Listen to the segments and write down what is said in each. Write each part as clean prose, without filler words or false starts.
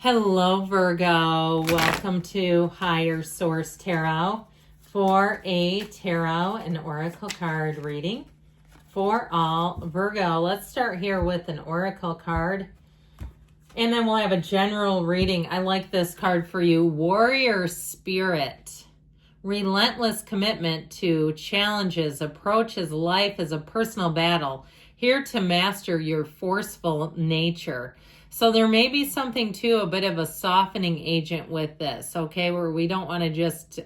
Hello, Virgo. Welcome to Higher Source Tarot for a tarot and oracle card reading for all Virgo. Let's start here with an oracle card, and then we'll have a general reading. I like this card for you. Warrior Spirit. Relentless commitment to challenges, approaches life as a personal battle, here to master your forceful nature. So there may be something too, a bit of a softening agent with this, okay, where we don't want to just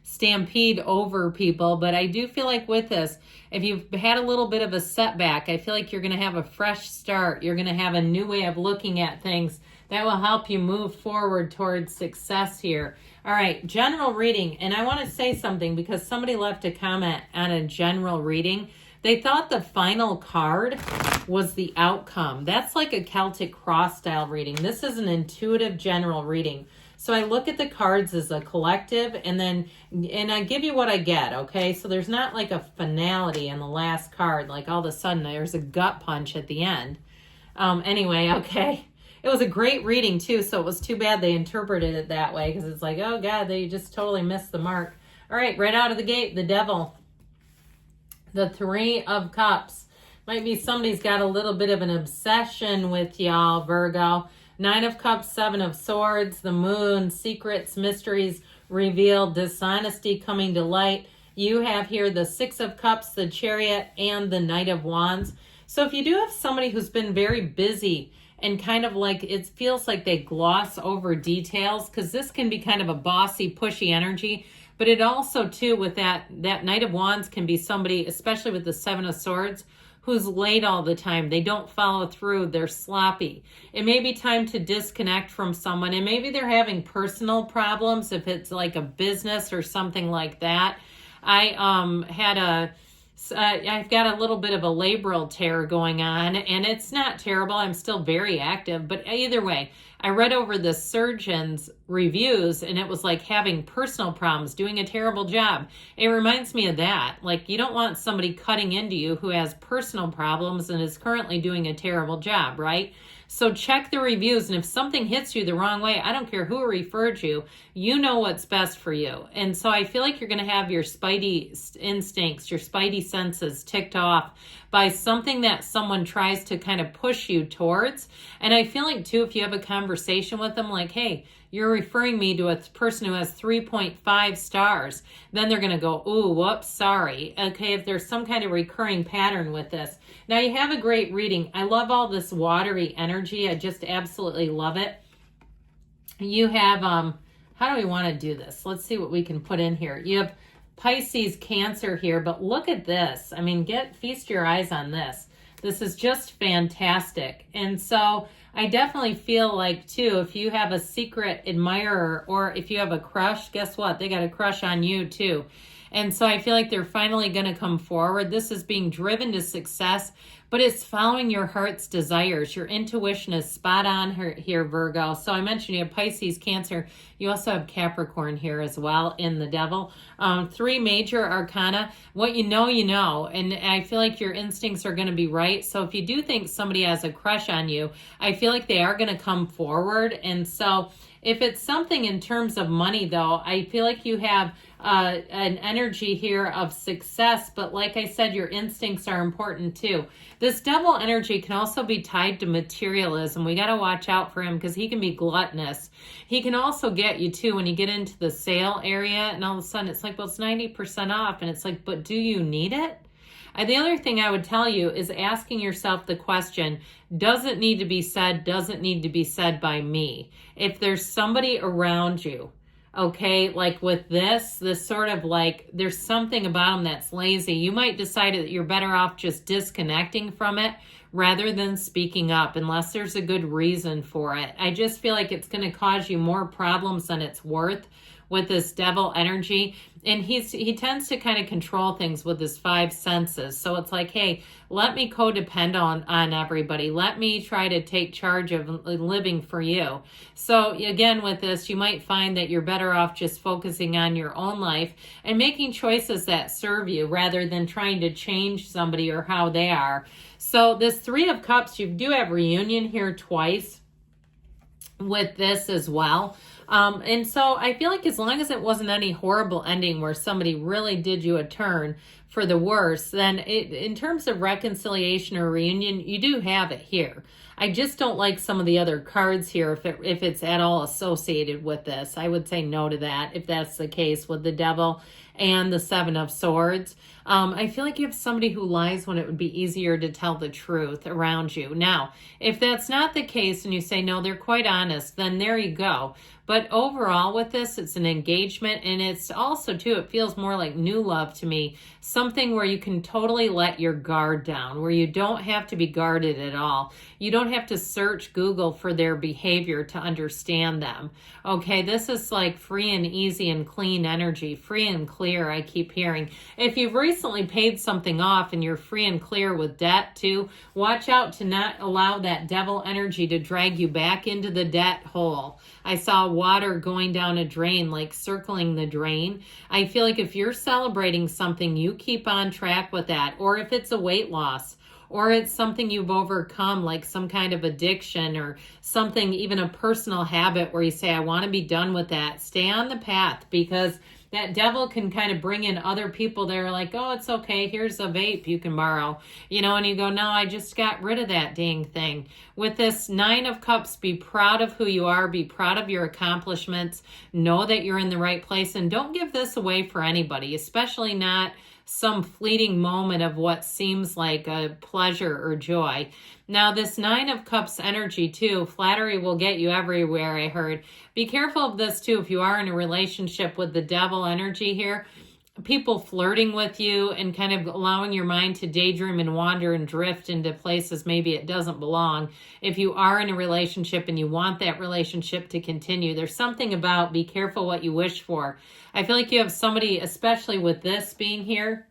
stampede over people. But I do feel like with this, if you've had a little bit of a setback, I feel like you're going to have a fresh start. You're going to have a new way of looking at things that will help you move forward towards success here. All right, general reading. And I want to say something because somebody left a comment on a general reading. They thought the final card was the outcome. That's like a Celtic cross style reading. This is an intuitive general reading. So I look at the cards as a collective and I give you what I get, okay? So there's not like a finality in the last card, like all of a sudden there's a gut punch at the end. Anyway, okay. It was a great reading too, so it was too bad they interpreted it that way because it's like, oh God, they just totally missed the mark. All right, right out of the gate, the Devil. The Three of Cups. Might be somebody's got a little bit of an obsession with y'all, Virgo. Nine of Cups, Seven of Swords, the Moon, secrets, mysteries revealed, dishonesty coming to light. You have here the Six of Cups, the Chariot, and the Knight of Wands. So if you do have somebody who's been very busy and kind of like it feels like they gloss over details, because this can be kind of a bossy, pushy energy. But it also, too, with that Knight of Wands can be somebody, especially with the Seven of Swords, who's late all the time. They don't follow through. They're sloppy. It may be time to disconnect from someone, and maybe they're having personal problems if it's like a business or something like that. I've got a little bit of a labral tear going on, and it's not terrible. I'm still very active, but either way, I read over the surgeon's reviews, and it was like having personal problems, doing a terrible job. It reminds me of that. Like, you don't want somebody cutting into you who has personal problems and is currently doing a terrible job, right? So check the reviews, and if something hits you the wrong way, I don't care who referred you, you know what's best for you. And so I feel like you're going to have your spidey instincts, your spidey senses ticked off by something that someone tries to kind of push you towards. And I feel like, too, if you have a conversation with them like, hey, you're referring me to a person who has 3.5 stars, then they're going to go, ooh, whoops, sorry. Okay, if there's some kind of recurring pattern with this. Now, you have a great reading. I love all this watery energy. I just absolutely love it. You have, how do we want to do this? Let's see what we can put in here. You have Pisces, Cancer here, but look at this. I mean, feast your eyes on this. This is just fantastic. And so I definitely feel like, too, if you have a secret admirer or if you have a crush, guess what? They got a crush on you, too. And so I feel like they're finally going to come forward. This is being driven to success, but it's following your heart's desires. Your intuition is spot on here, Virgo. So I mentioned you have Pisces, Cancer. You also have Capricorn here as well in the Devil. Three major arcana. What you know, you know. And I feel like your instincts are going to be right. So if you do think somebody has a crush on you, I feel like they are going to come forward. And so if it's something in terms of money, though, I feel like you have an energy here of success. But like I said, your instincts are important, too. This Devil energy can also be tied to materialism. We got to watch out for him because he can be gluttonous. He can also get you, too, when you get into the sale area and all of a sudden it's like, well, it's 90% off. And it's like, but do you need it? The other thing I would tell you is asking yourself the question, does it need to be said? Does it need to be said by me? If there's somebody around you, okay, like with this sort of like, there's something about them that's lazy. You might decide that you're better off just disconnecting from it rather than speaking up unless there's a good reason for it. I just feel like it's going to cause you more problems than it's worth with this Devil energy. And he tends to kind of control things with his five senses. So it's like, hey, let me codepend on everybody. Let me try to take charge of living for you. So again, with this, you might find that you're better off just focusing on your own life and making choices that serve you rather than trying to change somebody or how they are. So this Three of Cups, you do have reunion here twice. with this as well. And so I feel like as long as it wasn't any horrible ending where somebody really did you a turn for the worse, then in terms of reconciliation or reunion, you do have it here. I just don't like some of the other cards here if it's at all associated with this. I would say no to that if that's the case with the Devil and the Seven of Swords. I feel like you have somebody who lies when it would be easier to tell the truth around you. Now, if that's not the case and you say, no, they're quite honest, then there you go. But overall with this, it's an engagement, and it's also, too, it feels more like new love to me. Something where you can totally let your guard down, where you don't have to be guarded at all. You don't have to search Google for their behavior to understand them. Okay, this is like free and easy and clean energy, free and clear, I keep hearing. If you've recently paid something off and you're free and clear with debt, too, watch out to not allow that devil energy to drag you back into the debt hole. I saw water going down a drain, like circling the drain. I feel like if you're celebrating something, you keep on track with that. Or if it's a weight loss, or it's something you've overcome, like some kind of addiction or something, even a personal habit where you say, I want to be done with that. Stay on the path, because that devil can kind of bring in other people that are like, oh, it's okay, here's a vape you can borrow, and you go, no, I just got rid of that dang thing. With this Nine of Cups, be proud of who you are, be proud of your accomplishments, know that you're in the right place, and don't give this away for anybody, especially not some fleeting moment of what seems like a pleasure or joy. Now, this Nine of Cups energy, too, flattery will get you everywhere, I heard. Be careful of this, too, if you are in a relationship with the devil energy here. People flirting with you and kind of allowing your mind to daydream and wander and drift into places maybe it doesn't belong. If you are in a relationship and you want that relationship to continue, there's something about be careful what you wish for. I feel like you have somebody, especially with this being here,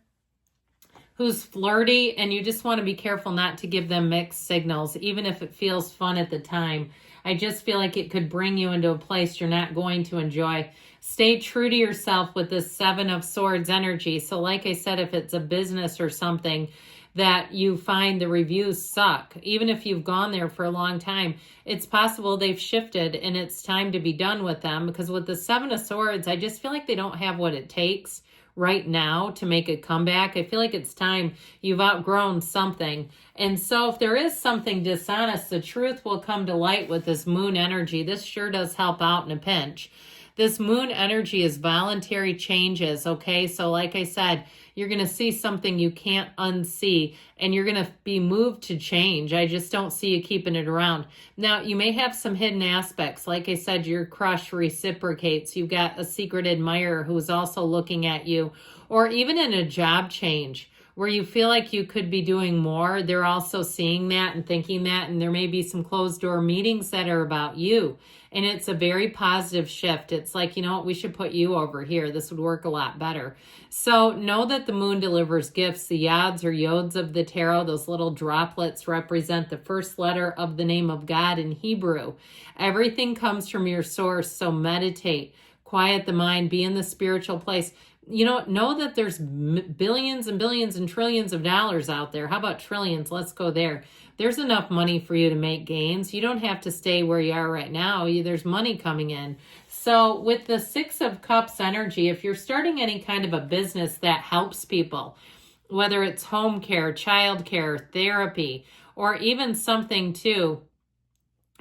who's flirty, and you just want to be careful not to give them mixed signals, even if it feels fun at the time. I just feel like it could bring you into a place you're not going to enjoy. Stay true to yourself with this Seven of Swords energy. So like I said, if it's a business or something that you find the reviews suck, even if you've gone there for a long time, it's possible they've shifted and it's time to be done with them, because with the Seven of Swords, I just feel like they don't have what it takes right now to make a comeback. I feel like it's time. You've outgrown something. And so if there is something dishonest, the truth will come to light with this moon energy. This sure does help out in a pinch. This moon energy is voluntary changes, okay? So like I said, you're going to see something you can't unsee, and you're going to be moved to change. I just don't see you keeping it around. Now, you may have some hidden aspects. Like I said, your crush reciprocates. You've got a secret admirer who's also looking at you, or even in a job change where you feel like you could be doing more. They're also seeing that and thinking that, and there may be some closed door meetings that are about you. And it's a very positive shift. It's like, you know what, we should put you over here. This would work a lot better. So know that the moon delivers gifts. The yods or yods of the tarot, those little droplets, represent the first letter of the name of God in Hebrew. Everything comes from your source, so meditate, quiet the mind, be in the spiritual place. Know that there's billions and billions and trillions of dollars out there. How about trillions? Let's go there. There's enough money for you to make gains. You don't have to stay where you are right now. There's money coming in. So with the Six of Cups energy, if you're starting any kind of a business that helps people, whether it's home care, child care, therapy, or even something too,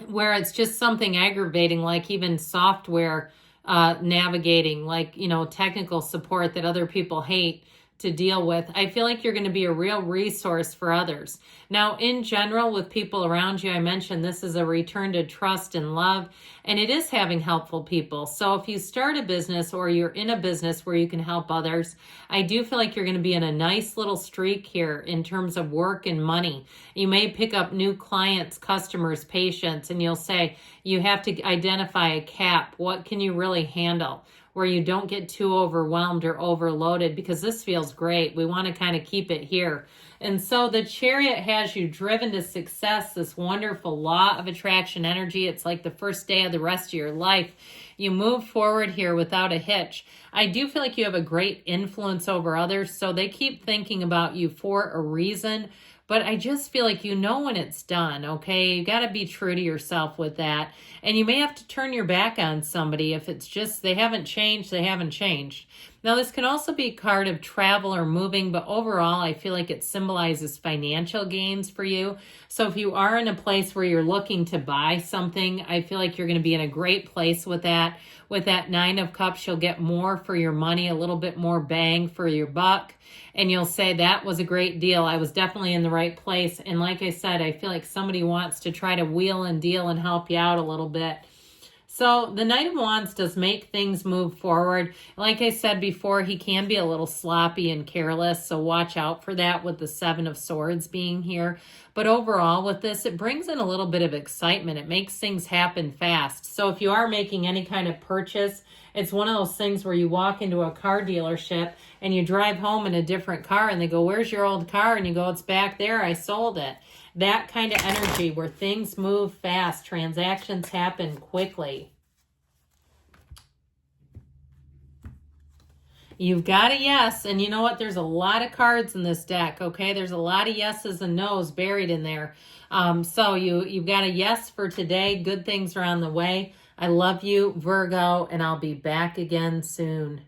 where it's just something aggravating, like even software navigating, like, technical support that other people hate to deal with, I feel like you're going to be a real resource for others. Now, in general, with people around you, I mentioned this is a return to trust and love, and it is having helpful people. So if you start a business or you're in a business where you can help others, I do feel like you're going to be in a nice little streak here in terms of work and money. You may pick up new clients, customers, patients, and you'll say you have to identify a cap. What can you really handle, where you don't get too overwhelmed or overloaded, because this feels great. We want to kind of keep it here. And so the Chariot has you driven to success, this wonderful law of attraction energy. It's like the first day of the rest of your life. You move forward here without a hitch. I do feel like you have a great influence over others, so they keep thinking about you for a reason, but I just feel like you know when it's done, okay? You got to be true to yourself with that. And you may have to turn your back on somebody if it's just they haven't changed, they haven't changed. Now, this can also be a card of travel or moving, but overall, I feel like it symbolizes financial gains for you. So if you are in a place where you're looking to buy something, I feel like you're going to be in a great place with that. With that Nine of Cups, you'll get more for your money, a little bit more bang for your buck. And you'll say, that was a great deal. I was definitely in the right place. And like I said, I feel like somebody wants to try to wheel and deal and help you out a little bit. So the Knight of Wands does make things move forward. Like I said before, he can be a little sloppy and careless, so watch out for that with the Seven of Swords being here. But overall with this, it brings in a little bit of excitement. It makes things happen fast. So if you are making any kind of purchase, it's one of those things where you walk into a car dealership and you drive home in a different car and they go, where's your old car? And you go, it's back there, I sold it. That kind of energy where things move fast, transactions happen quickly. You've got a yes, and you know what? There's a lot of cards in this deck, okay? There's a lot of yeses and nos buried in there. So you've got a yes for today. Good things are on the way. I love you, Virgo, and I'll be back again soon.